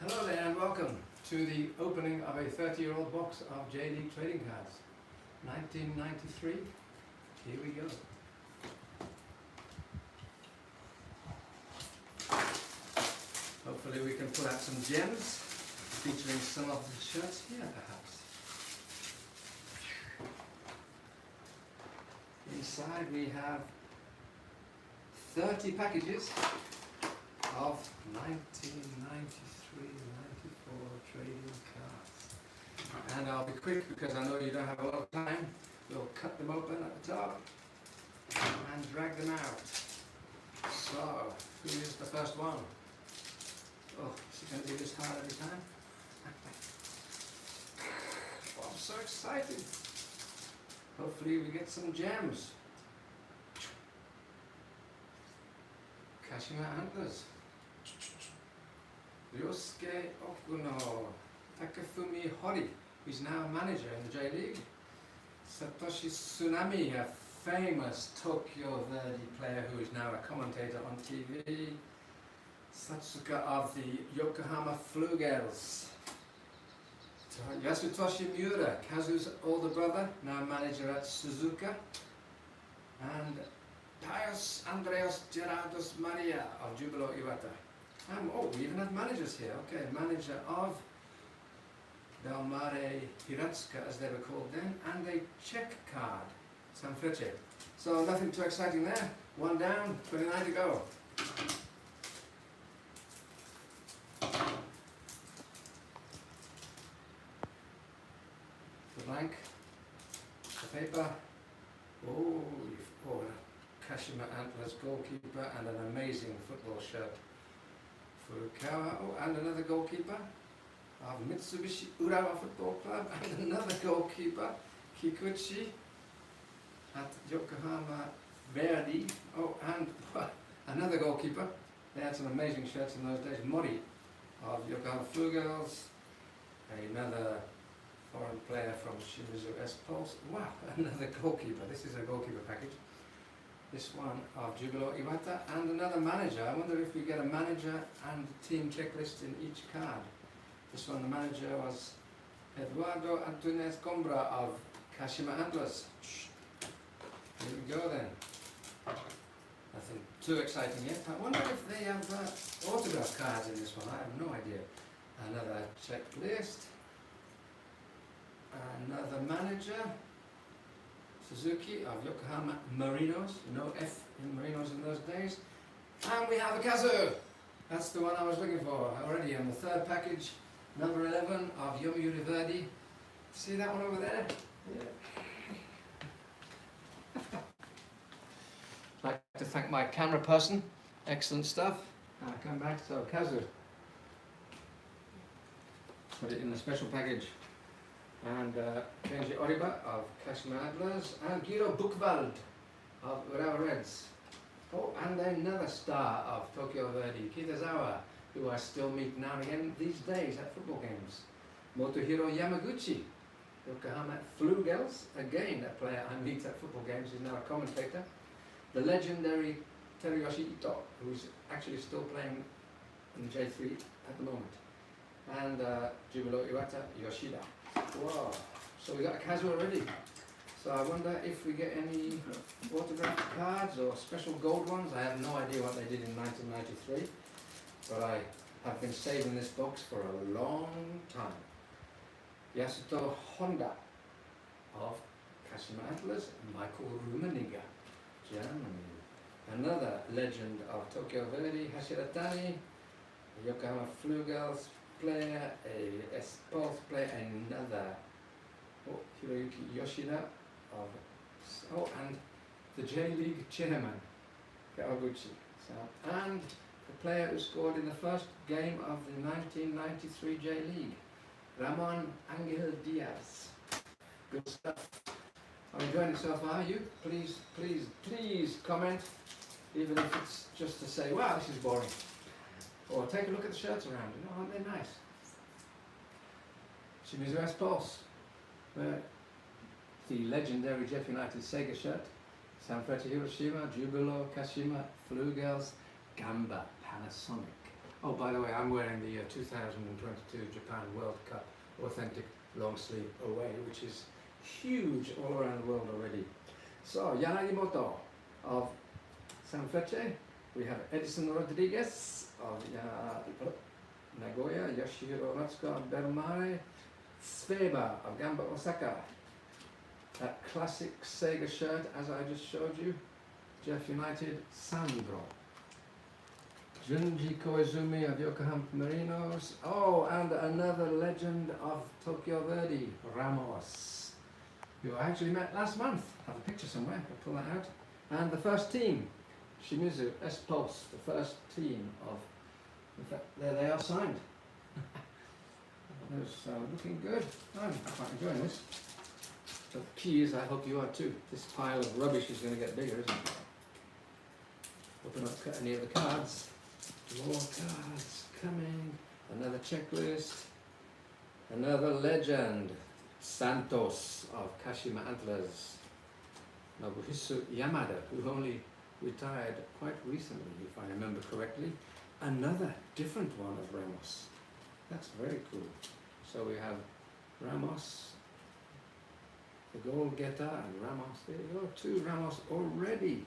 Hello there and welcome to the opening of a 30-year-old box of J.League Trading Cards. 1993, here we go. Hopefully we can pull out some gems featuring some of the shirts here perhaps. Inside we have 30 packages of 1993-94 trading cards. And I'll be quick because I know you don't have a lot of time. We'll cut them open at the top and drag them out. So, who is the first one? Oh, is it going to be this hard every time? Oh, I'm so excited. Hopefully we get some gems. Kashima Antlers. Ryosuke Okuno. Takafumi Hori, who's now a manager in the J-League. Satoshi Tsunami, a famous Tokyo Verdy player who is now a commentator on TV. Satsuka of the Yokohama Flugels. Yasutoshi Miura, Kazu's older brother, now manager at Suzuka. And Pius Andreas Gerardus Maria of Jubilo Iwata. Oh, we even have managers here. Okay, manager of Del Mare Hiratsuka, as they were called then, and a check card, Sanfrecce. So nothing too exciting there. One down, 29 to go. The blank, the paper. Oh, Kashima Antlers goalkeeper and an amazing football shirt. Furukawa, and another goalkeeper of Mitsubishi Urawa Football Club, and another goalkeeper, Kikuchi at Yokohama Verdy. Oh, and another goalkeeper. They had some amazing shirts in those days. Mori of Yokohama Flugels, another foreign player from Shimizu S Pulse. Wow, another goalkeeper. This is a goalkeeper package. This one of Jubilo Iwata, and another manager. I wonder if we get a manager and team checklist in each card. This one, the manager was Eduardo Antunes Combra of Kashima Antlers. Here we go then. Nothing too exciting yet. I wonder if they have autograph cards in this one. I have no idea. Another checklist. Another manager. Suzuki of Yokohama Marinos, no F in Marinos in those days. And we have a Kazu! That's the one I was looking for already on the third package, number 11 of Yomiuri Verdy. See that one over there? Yeah. I'd like to thank my camera person. Excellent stuff. I'll come back, so Kazu. Put it in the special package. And Kenji Oriba of Kashima Antlers, and Giro Buchwald of Urawa Reds. Oh, and another star of Tokyo Verdy, Kitazawa, who I still meet now and again these days at football games. Motohiro Yamaguchi, Yokohama Flugels, again a player I meet at football games, he's now a commentator. The legendary Teruyoshi Ito, who's actually still playing in J3 at the moment. And Jubilo Iwata Yoshida. Wow, so we got a Kazu already. So I wonder if we get any autographed cards or special gold ones. I have no idea what they did in 1993, but I have been saving this box for a long time. Yasuto Honda of Kashima Antlers, Michael Rummenigge, Germany. Another legend of Tokyo Verdy, Hashiratani, Yokohama Flugels player, a sports player, another Hiroyuki Yoshida of, and the J-League chairman, Kawaguchi. So, and the player who scored in the first game of the 1993 J-League, Ramon Angel Diaz. Good stuff. I'm enjoying it so far. You? Please, please, please comment, even if it's just to say, wow, this is boring. Or take a look at the shirts around, you know, aren't they nice? Shimizu S Pulse, the legendary Jeff United Sega shirt, Sanfrecce Hiroshima, Jubilo, Kashima, Flugels, Gamba, Panasonic. Oh, by the way, I'm wearing the 2022 Japan World Cup authentic long sleeve away, which is huge all around the world already. So, Yanagimoto of Sanfrecce. We have Edison Rodriguez of Nagoya, Yoshihiro Matsuko of Belmare, Sveba of Gamba Osaka. That classic Sega shirt, as I just showed you, Jeff United, Sandro. Junji Koizumi of Yokohama Marinos. Oh, and another legend of Tokyo Verdy, Ramos, who I actually met last month. I have a picture somewhere, I'll pull that out. And the first team, Shimizu S-Pulse, the first team of, in fact, there they are signed. Those looking good. I'm quite enjoying this. So the key is, I hope you are too. This pile of rubbish is going to get bigger, isn't it? Hope I'm not cut any of the cards. More cards coming. Another checklist. Another legend. Santos of Kashima Antlers. Nobuhisu Yamada, who only retired quite recently, if I remember correctly. Another different one of Ramos. That's very cool. So we have Ramos, the goal getter, and Ramos. There you go, two Ramos already.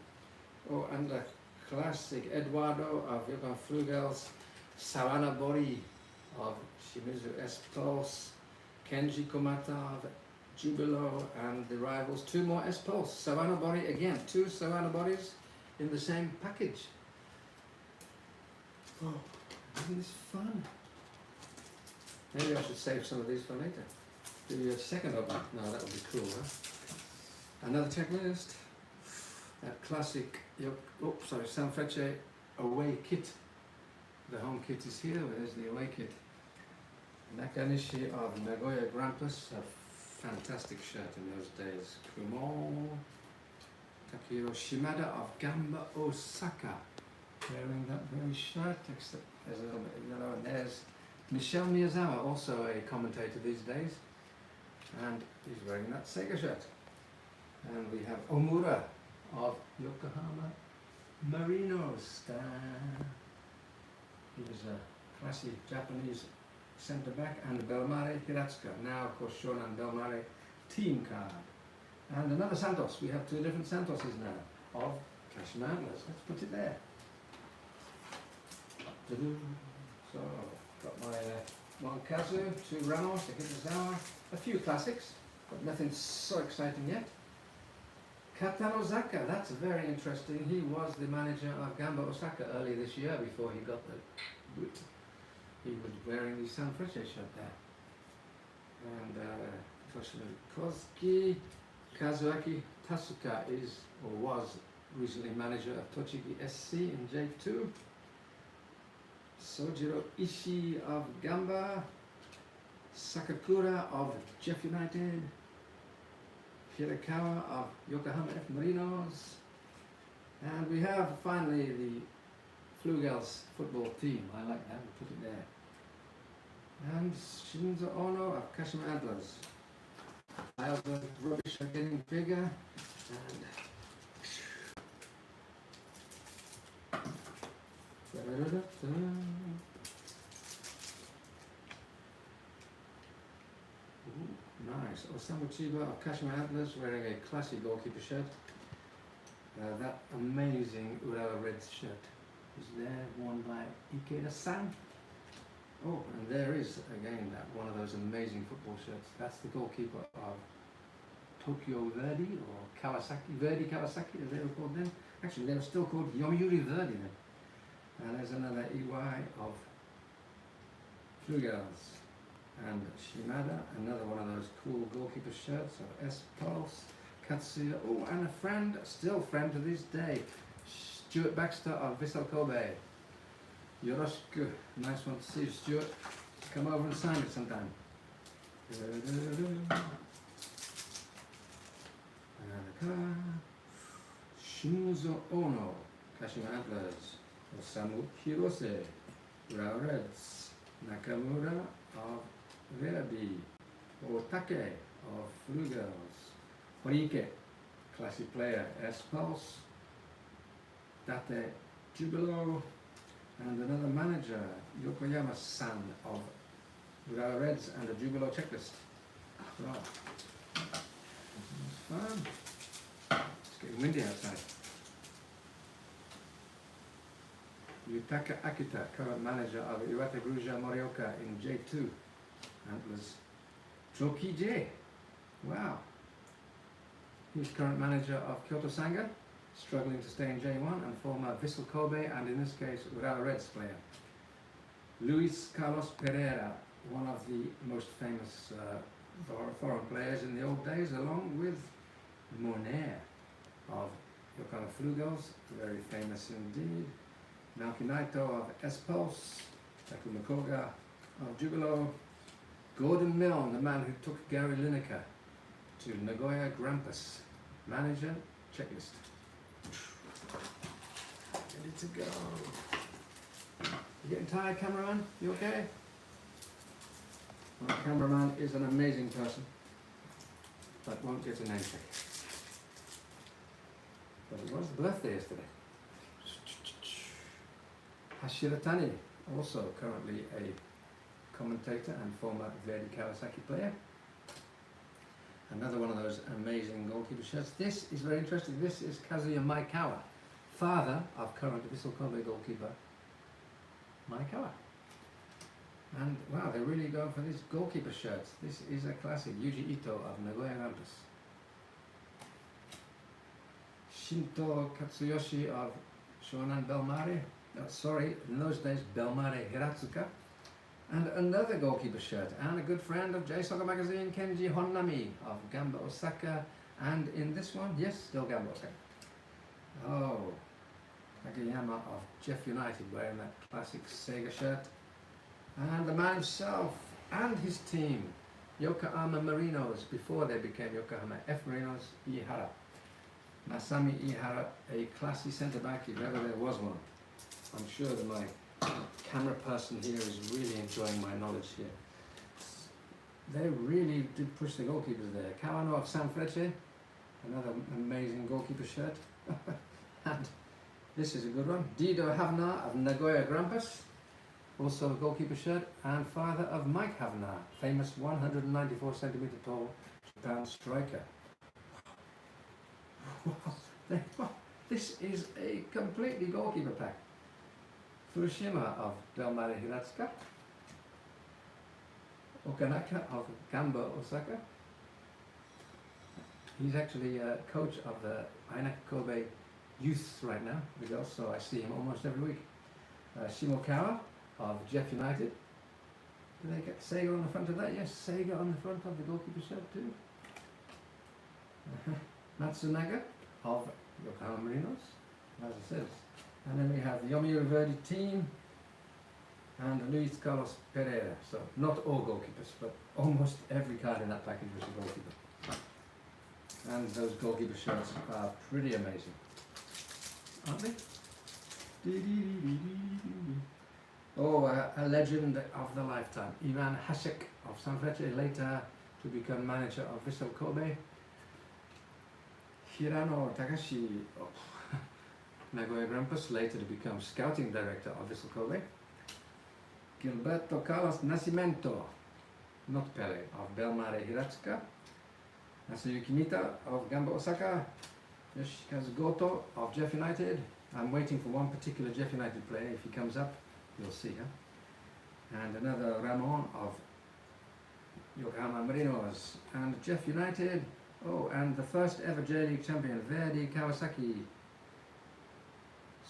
Oh, and the classic Eduardo of Yokohama Flugels, Sawana Bori of Shimizu S-Pulse, Kenji Komata of Jubilo, and the rivals, two more S-Pulse. Sawana Bori again, two Sawana Boris in the same package. Oh, isn't this fun? Maybe I should save some of these for later. Do a second open. No, that would be cool, huh? Another checklist. That classic, Sanfrecce away kit. The home kit is here, there's the away kit. Nakanishi of Nagoya Grampus, a fantastic shirt in those days. Kumo. Takiro Shimada of Gamba Osaka, wearing that very shirt. There's a little bit of yellow, and there's Michel Miyazawa, also a commentator these days, and he's wearing that Sega shirt. And we have Omura of Yokohama Marinos. He was a classy Japanese centre back, and Belmare Hiratsuka, now of course Shonan Belmare team card. And another Santos. We have two different Santoses now of Kashima Antlers. Let's put it there. So, got my one Kazu, two Ramos, a Hitazawa, a few classics, but nothing so exciting yet. Katanozaka, that's very interesting. He was the manager of Gamba Osaka earlier this year before he got the boot. He was wearing the Sanfrecce shirt there. And Toshima Kozuki, Kazuaki Tasuka is, or was, recently manager of Tochigi SC in J2. Sojiro Ishii of Gamba, Sakakura of Jeff United, Hirakawa of Yokohama F Marinos, and we have finally the Flugels football team. I like that, we'll put it there. And Shinzo Ono of Kashima Antlers. Piles of rubbish are getting bigger, and ooh, nice. Osamu Chiba of Kashima Antlers wearing a classy goalkeeper shirt. That amazing Urawa Red shirt is there, worn by Ikeda-san. Oh, and there is again that one of those amazing football shirts. That's the goalkeeper of Tokyo Verdy, or Kawasaki, Verdy Kawasaki as they were called then. Actually, they were still called Yomiuri Verdy then. And there's another EY of Flugels. And Shimada, another one of those cool goalkeeper shirts of S-Pulse, Katsuya. Oh, and a friend, still friend to this day, Stuart Baxter of Vissel Kobe. Yoroshiku. Nice one to see you, Stuart. Come over and sign it sometime. Another card. Shinzo Ono, Kashima Antlers. Osamu Hirose, Urawa Reds. Nakamura of Verdi. Otake of Flugels. Horike, classic player, S-Pulse. Date Jubilo. And another manager, Yokoyama-san of Urawa Reds, and a Jubilee checklist. Wow. It's fun. It's getting windy outside. Yutaka Akita, current manager of Iwata Gruja Morioka in J2. Antlers J. Wow. He's current manager of Kyoto Sanga, struggling to stay in J1, and former Vissel Kobe, and in this case Urawa Reds player. Luis Carlos Pereira, one of the most famous foreign players in the old days, along with Moner of Yokohama Flugels, very famous indeed. Naoki Naito of S-Pulse, Takuma Koga of Jubilee, Gordon Milne, the man who took Gary Lineker to Nagoya Grampus, manager, checklist. Ready to go. You getting tired, cameraman? You okay? Well, cameraman is an amazing person, but won't get a name check. But it was the birthday yesterday. Hashira Tani, also currently a commentator and former Verdi Kawasaki player. Another one of those amazing goalkeeper shirts. This is very interesting. This is Kazuya Maekawa, father of current Vissel Kobe goalkeeper Maekawa. And wow, they're really going for these goalkeeper shirts. This is a classic. Yuji Ito of Nagoya Grampus. Shinto Katsuyoshi of Shonan Belmare. In those days, Belmare Hiratsuka. And another goalkeeper shirt, and a good friend of J-Soccer Magazine, Kenji Honnami of Gamba Osaka. And in this one, yes, still Gamba Osaka. Oh, Takayama of Jeff United, wearing that classic Sega shirt. And the man himself and his team, Yokohama Marinos, before they became Yokohama F Marinos, Ihara. Masami Ihara, a classy centre-back, if ever there was one. I'm sure that my camera person here is really enjoying my knowledge here. They really did push the goalkeepers there. Kawano of Sanfrecce, another amazing goalkeeper shirt. And this is a good one. Dido Havna of Nagoya Grampus, also a goalkeeper shirt, and father of Mike Havna, famous 194 centimeter tall Japan striker. Wow. This is a completely goalkeeper pack. Furushima of Belmare Hiratsuka, Okanaka of Gamba Osaka. He's actually a coach of the Ainaka Kobe youth right now, the girls, so I see him almost every week. Shimokawa of Jeff United. Do they get Sega on the front of that? Yes, Sega on the front of the goalkeeper shirt too. Matsunaga of Yokohama Marinos, as it says. And then we have the Yomiuri Verdi team and Luis Carlos Pereira. So not all goalkeepers, but almost every card in that package was a goalkeeper. And those goalkeeper shirts are pretty amazing, aren't they? Oh, a legend of the lifetime. Ivan Hasek of Sanfrecce, later to become manager of Vissel Kobe. Hirano Takashi of Nagoya Grampus, later to become scouting director of Vissel Kobe. Gilberto Carlos Nascimento, not Pele, of Belmare Hiratsuka. Masayuki Mita of Gamba Osaka. Yoshikazu Goto of Jeff United. I'm waiting for one particular Jeff United player. If he comes up, you'll see him. And another Ramon of Yokohama Marinos. And Jeff United. Oh, and the first ever J-League champion, Verdi Kawasaki.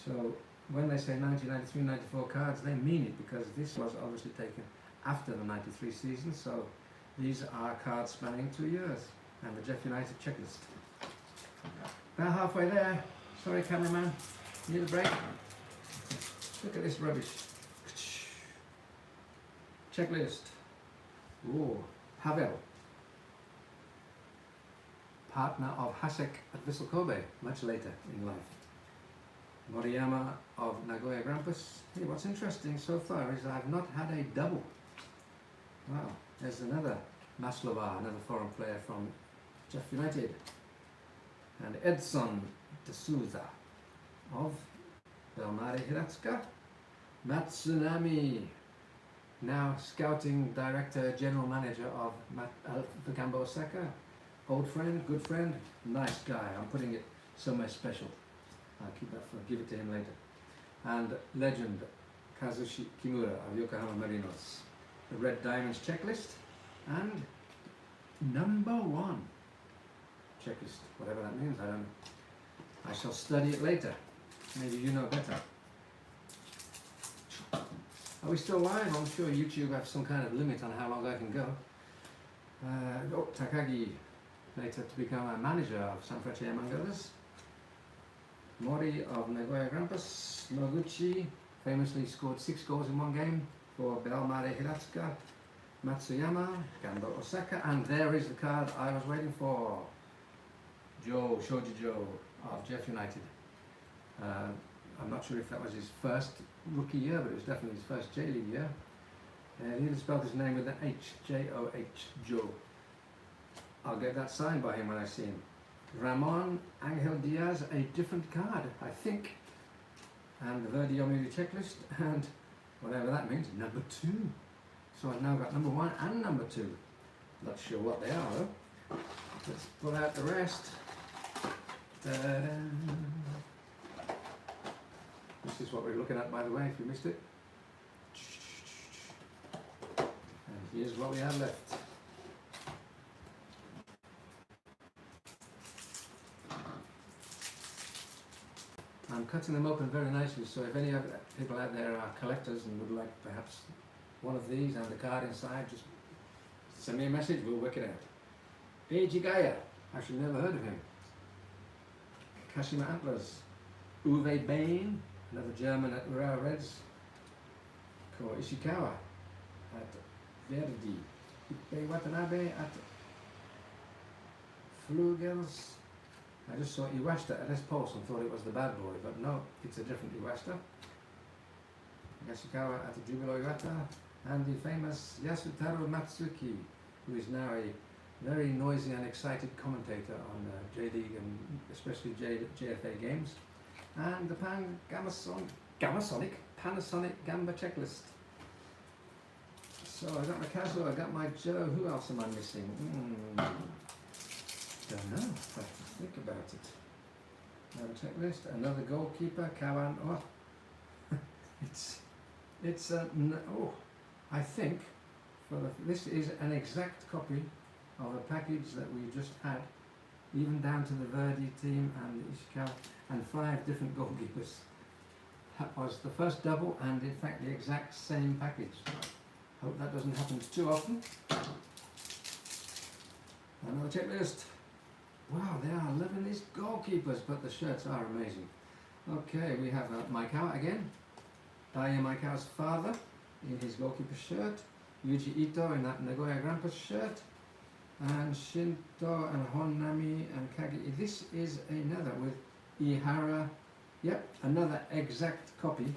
So when they say 1993-94 cards, they mean it, because this was obviously taken after the 93 season. So these are cards spanning 2 years. And the Jeff United checklist. About halfway there. Sorry, cameraman. Need a break? Look at this rubbish. Checklist. Ooh, Pavel. Partner of Hasek at Vissel Kobe, much later in life. Moriyama of Nagoya Grampus. Hey, what's interesting so far is I've not had a double. Wow, there's another Maslova, another foreign player from Jeff United. And Edson de Souza of Belmare Hiratsuka. Matsunami, now scouting director, general manager of the Gamba Osaka. Old friend, good friend, nice guy. I'm putting it somewhere special. I'll keep that for, give it to him later. And legend, Kazushi Kimura of Yokohama Marinos. The Red Diamonds checklist and number 1 checklist, whatever that means, I don't know. I shall study it later. Maybe you know better. Are we still live? I'm sure YouTube has some kind of limit on how long I can go. Takagi, later to become a manager of Sanfrecce among others. Mori of Nagoya Grampus. Noguchi famously scored 6 goals in one game for Belmare Hiratsuka. Matsuyama, Gamba Osaka, and there is the card I was waiting for. Shoji Joe of Jeff United. I'm not sure if that was his first rookie year, but it was definitely his first J-League year. He even spelled his name with an H, J-O-H, Joe. I'll get that signed by him when I see him. Ramon Angel Diaz, a different card, I think. And the Verdi Yomiuri checklist, and whatever that means, number 2. So I've now got number 1 and number 2. Not sure what they are though. Let's pull out the rest. Ta-da. This is what we're looking at, by the way, if you missed it. And here's what we have left. I'm cutting them open very nicely, so if any other people out there are collectors and would like perhaps one of these and the card inside, just send me a message, we'll work it out. Eiji Gaya, actually never heard of him. Kashima Antlers, Uwe Bain, another German at Urawa Reds. Ko Ishikawa at Verdi. Ippei Watanabe at Flugels. I just saw Iwashita at S-Pulse and thought it was the bad boy, but no, it's a different Iwashita. Yashikawa at Jubilo Iwata, and the famous Yasutaro Matsuki, who is now a very noisy and excited commentator on J-League and especially JFA games. And the Panasonic Gamba checklist. So I got my Kazu, I got my Joe, who else am I missing? Don't know, I have to think about it. Another checklist, another goalkeeper, Kawan. Oh, I think this is an exact copy of a package that we just had, even down to the Verdi team and the Ishikawa, and 5 different goalkeepers. That was the first double, and in fact the exact same package. Hope that doesn't happen too often. Another checklist. Wow, there are 11 these goalkeepers, but the shirts are amazing. Okay, we have Maikawa again. Daiya Maikawa's father in his goalkeeper shirt. Yuji Ito in that Nagoya Grampus shirt. And Shinto and Honami and Kagi. This is another with Ihara. Yep, another exact copy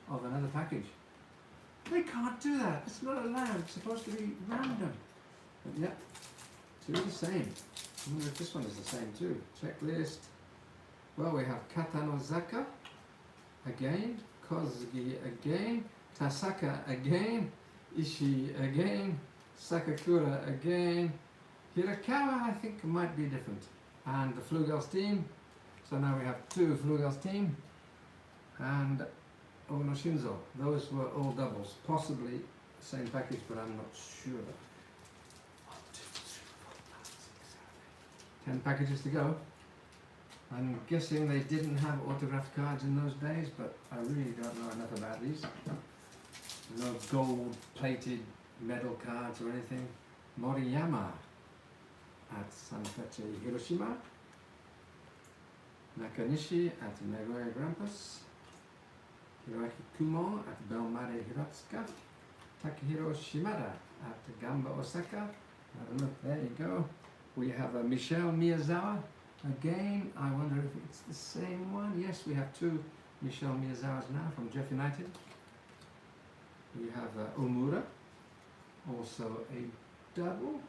of another package. They can't do that. It's not allowed. It's supposed to be random. But yep, 2 the same. I wonder if this one is the same too. Checklist. Well, we have Katanozaka again, Kozugi again, Tasaka again, Ishii again, Sakakura again, Hirakawa I think might be different, and the Flugels team. So now we have 2 Flugels team, and Ono Shinzo. Those were all doubles, possibly the same package, but I'm not sure. 10 packages to go. I'm guessing they didn't have autographed cards in those days, but I really don't know enough about these. No gold-plated medal cards or anything. Moriyama at Sanfrecce Hiroshima. Nakanishi at Nagoya Grampus. Hiroaki Kumo at Belmare Hiratsuka. Takehiro Shimada at Gamba Osaka. Have a look, there you go. We have a Michel Miyazawa. Again, I wonder if it's the same one. Yes, we have 2 Michel Miyazawas now from Jeff United. We have Omura, also a double.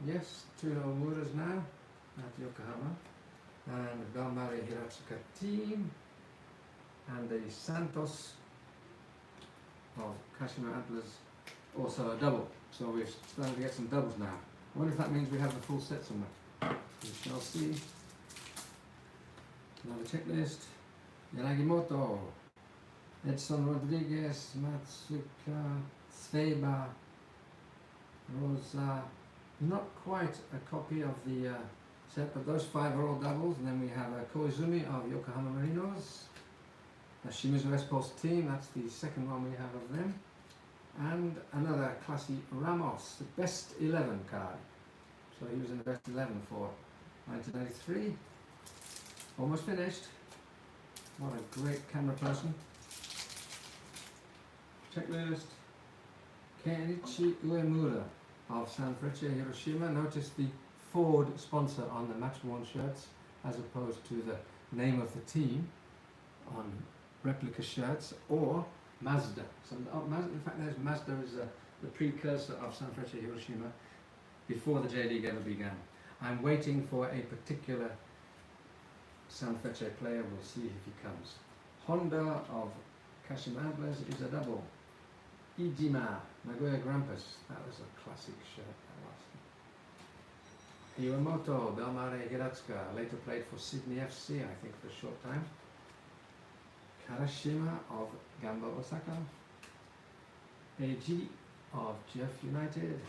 Yes, 2 Omuras now at Yokohama. And Belmare Hiratsuka team. And a Santos of Kashima Antlers, also a double. So we're starting to get some doubles now. I wonder if that means we have the full set somewhere. We shall see. Another checklist. Yanagimoto, Edson Rodriguez, Matsuka, Sveba, Rosa. Not quite a copy of the set, but those 5 are all doubles. And then we have a Koizumi of Yokohama Marinos, a Shimizu S-Pulse team, that's the second one we have of them. And another Classy Ramos, the best 11 card. So he was in the best 11 for 1993. Almost finished. What a great camera person. Checklist. Kenichi Uemura of Sanfrecce, Hiroshima. Notice the Ford sponsor on the match-worn shirts as opposed to the name of the team on replica shirts, or Mazda. So, Mazda, in fact, there's Mazda is the precursor of Sanfrecce, Hiroshima before the J-League ever began. I'm waiting for a particular Sanfrecce player. We'll see if he comes. Honda of Kashima Antlers is a double. Ijima, Nagoya Grampus. That was a classic shirt. Iwamoto, Belmare Hiratsuka, later played for Sydney FC, I think, for a short time. Karashima of Gamba Osaka. Eiji of Jeff United.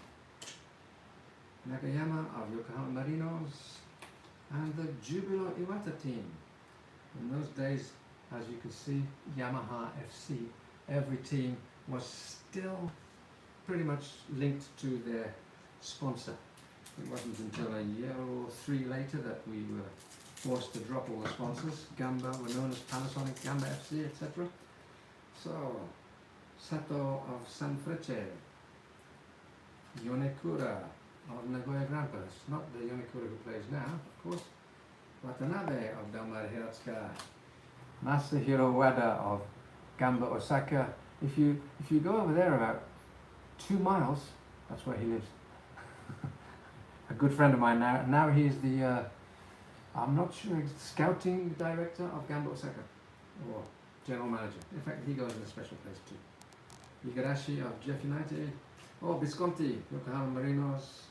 Nakayama of Yokohama Marinos. And the Jubilo Iwata team. In those days, as you can see, Yamaha FC, every team was still pretty much linked to their sponsor. It wasn't until a year or 3 later that we were forced to drop all the sponsors. Gamba were known as Panasonic, Gamba FC, etc. So, Sato of Sanfrecce, Yonekura of Nagoya Grampus, not the Yonekura who plays now, of course. Watanabe of Belmare Hiratsuka, Masahiro Wada of Gamba Osaka. If you go over there about 2 miles, that's where he lives. A good friend of mine now. Now he's the, I'm not sure, scouting director of Gamba Osaka, or general manager. In fact, he goes in a special place too. Igarashi of Jeff United. Oh, Visconti, Yokohama Marinos,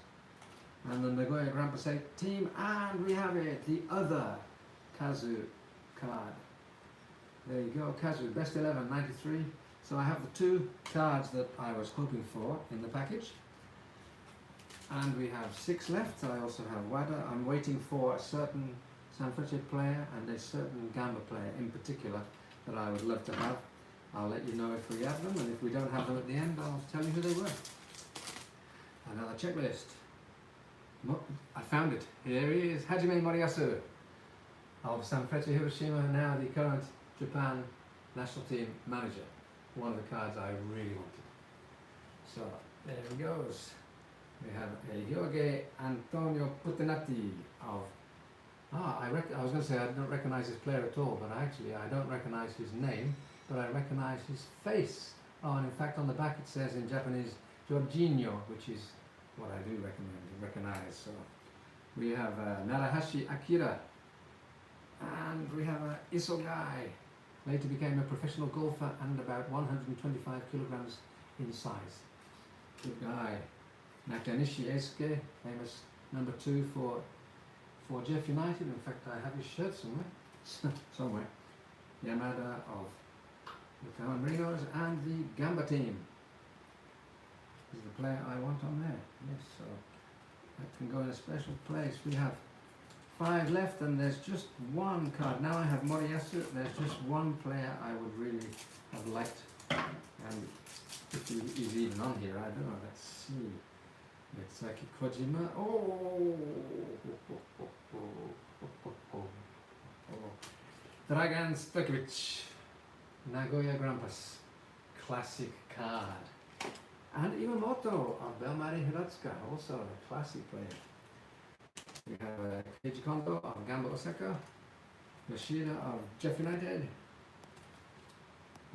and the Nagoya Grampus team. And we have it, the other Kazu card. There you go, Kazu, best 11, 93. So I have the 2 cards that I was hoping for in the package. And we have 6 left. I also have Wada. I'm waiting for a certain Sanfrecce player and a certain Gamba player in particular that I would love to have. I'll let you know if we have them, and if we don't have them at the end, I'll tell you who they were. Another checklist. I found it. Here he is, Hajime Moriyasu of Sanfrecce Hiroshima, now the current Japan national team manager. One of the cards I really wanted. So there he goes. We have a Hyoge Antonio Putinati of, I was going to say I don't recognize this player at all, but actually I don't recognize his name, but I recognize his face. Oh, and in fact on the back it says in Japanese, Jorginho, which is what I do recognize. So we have Narahashi Akira, and we have Isogai, later became a professional golfer and about 125 kilograms in size. Good guy. Nakanishi Eisuke, famous number 2 for Jeff United. In fact, I have his shirt somewhere. Yamada of Yokohama Marinos, and the Gamba team is the player I want on there. Yes, so that can go in a special place. We have 5 left, and there's just 1 card. Now I have Moriyasu. There's just 1 player I would really have liked, and if he's even on here, I don't know. Let's see. Mitsaki Kojima. Dragan Stojkovic, Nagoya Grampus, classic card. And Iwamoto of Belmare Hiratsuka, also a classic player. We have Keiji Kondo of Gamba Osaka, Yoshida of Jeff United,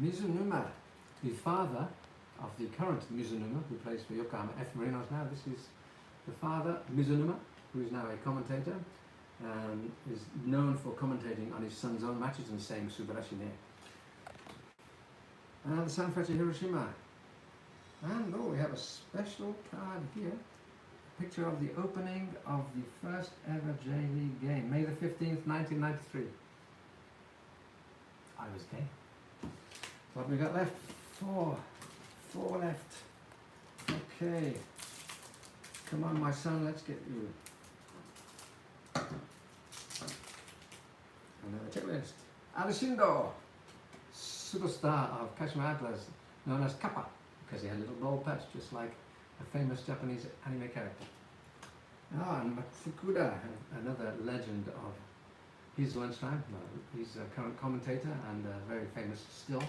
Mizunuma, the father of the current Mizunuma, who plays for Yokohama F Marinos now. This is the father, Mizunuma, who is now a commentator and is known for commentating on his son's own matches and saying Subarashi ne. and Sanfrecce Hiroshima. And oh, we have a special card here. A picture of the opening of the first ever J-League game, May the 15th, 1993. I was there. What we got left? Four left. Okay. Come on, my son, let's get you. Another checklist. Arishindo, superstar of Kashima Antlers, known as Kappa, because he had a little bald patch, just like a famous Japanese anime character. Ah, and Fukuda, another legend of his lunchtime. He's a current commentator and very famous still.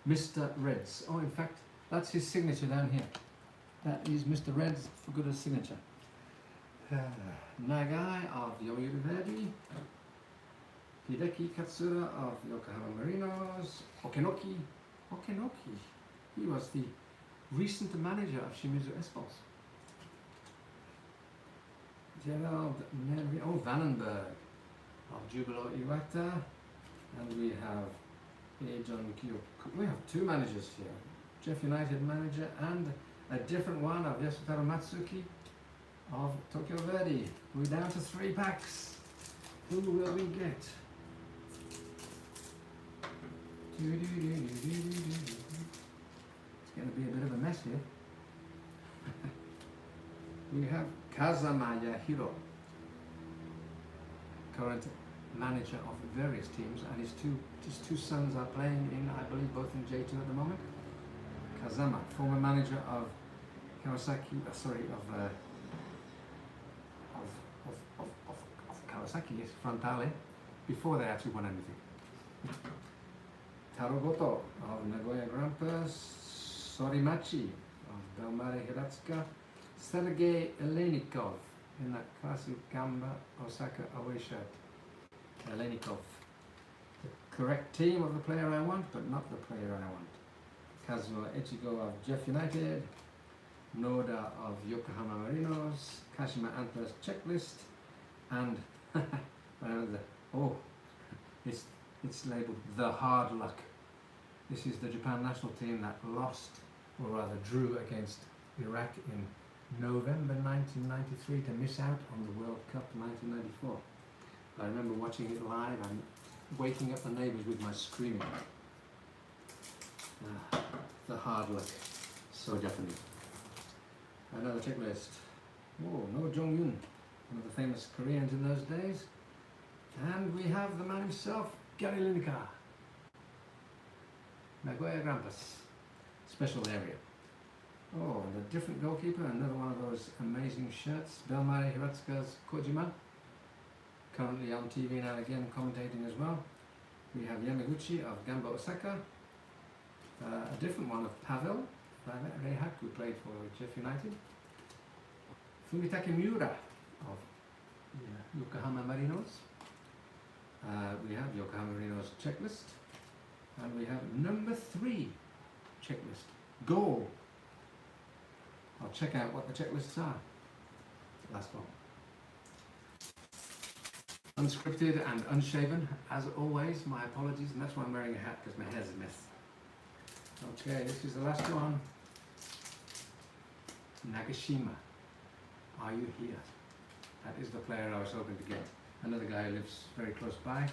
Mr. Reds. Oh, in fact, that's his signature down here. That is Mr. Reds, Fukuda's signature. Nagai of Yomiuri Verdi. Hideki Katsura of Yokohama Marinos. Okenoki. He was the recent manager of Shimizu Espos. Gerald Nervi. Oh, Vandenberg of Jubilo Iwata. And we have John Kyoku. We have two managers here. Jeff United manager and a different one of Yasutaro Matsuki of Tokyo Verdy. We're down to 3 packs. Who will we get? It's going to be a bit of a mess here. We have Kazama Yahiro, current manager of various teams, and his two sons are playing in, I believe, both in J2 at the moment. Kazama, former manager of Kawasaki, of Kawasaki, yes, Frontale, before they actually won anything. Tarogoto of Nagoya Grampus, Sorimachi of Belmare Hiratsuka, Sergei Elenikov in that classic Gamba Osaka away shirt. Elenikov, the correct team of the player I want, but not the player I want. Kazuo Echigo of Jeff United, Noda of Yokohama Marinos, Kashima Antlers Checklist, and it's labelled the hard luck. This is the Japan national team that lost, or rather drew, against Iraq in November 1993 to miss out on the World Cup 1994. I remember watching it live and waking up the neighbours with my screaming. The hard luck, so Japanese. Another checklist. Oh, no Jong-un, one of the famous Koreans in those days. And we have the man himself, Gary Lineker. Nagoya Grampus, special area. Oh, and a different goalkeeper, another one of those amazing shirts, Belmare Hiratsuka's Kojima, currently on TV now again, commentating as well. We have Yamaguchi of Gamba Osaka, a different one of Pavel Reihak, who played for Jeff United. Fumitake Miura of Yokohama Marinos. We have Yokohama Marinos checklist. And we have number 3 checklist. Goal. I'll check out what the checklists are. Last one. Unscripted and unshaven, as always. My apologies, and that's why I'm wearing a hat, because my hair's a mess. Okay, this is the last one. Nagashima, are you here? That is the player I was hoping to get. Another guy who lives very close by.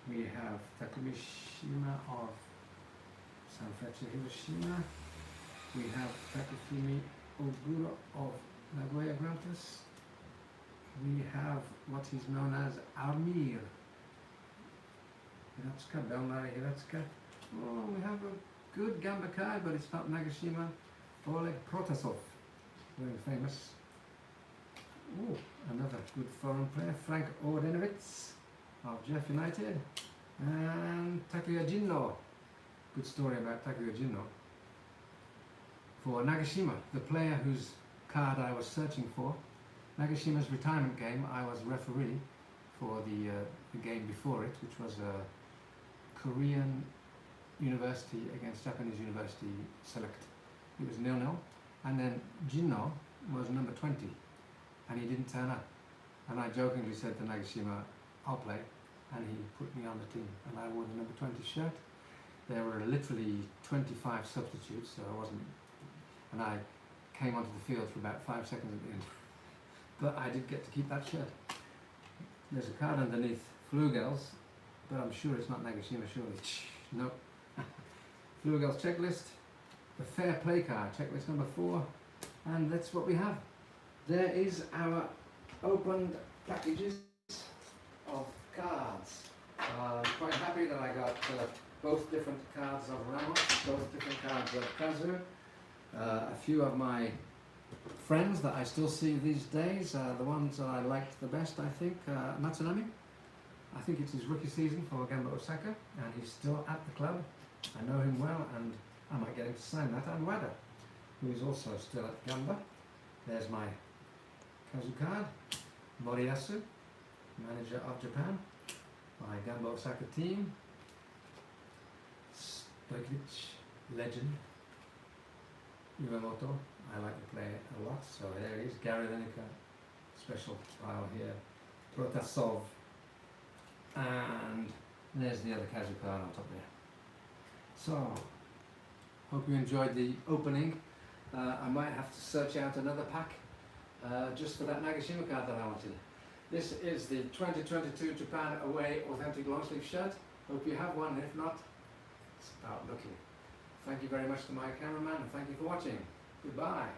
We have Takumi Shima of Sanfrecce Hiroshima. We have Takafumi Oguro of Nagoya Grampus. We have what is known as Amir Hiratsuka, Belmare Hiratsuka. Oh, we have a good Gamba card, but it's not Nagashima. Oleg Protasov, very famous. Oh, another good foreign player, Frank Ordenowitz of Jeff United. And Takuya Jinno. Good story about Takuya Jinno. For Nagashima, the player whose card I was searching for. Nagashima's retirement game, I was referee for the game before it, which was a Korean university against Japanese university select. It was 0-0, and then Jinno was number 20, and he didn't turn up. And I jokingly said to Nagashima, I'll play, and he put me on the team, and I wore the number 20 shirt. there were literally 25 substitutes, so I wasn't, and I came onto the field for about 5 seconds at the end. But I did get to keep that shirt. There's a card underneath, Flugels, but I'm sure it's not Nagashima, surely. No. Flugels checklist, the fair play card, checklist number 4, and that's what we have. There is our opened packages of cards. Quite happy that I got both different cards of Ramos, both different cards of Kazu. A few of my friends that I still see these days, the ones that I liked the best, I think, Matsunami. I think it's his rookie season for Gamba Osaka, and he's still at the club. I know him well, and I might get him to sign that. And Wada, who is also still at Gamba. There's my Kazu card. Moriyasu, manager of Japan. My Gamba Osaka team. Stojkovic, legend. Iwamoto, I like to play it a lot, so there he is. Gary Lineker, special file here. Protasov, and there's the other Kazu card on top there. So, hope you enjoyed the opening. I might have to search out another pack just for that Nagashima card that I wanted. This is the 2022 Japan Away Authentic Long Sleeve shirt. Hope you have one, if not, start looking. Thank you very much to my cameraman, and thank you for watching. Goodbye.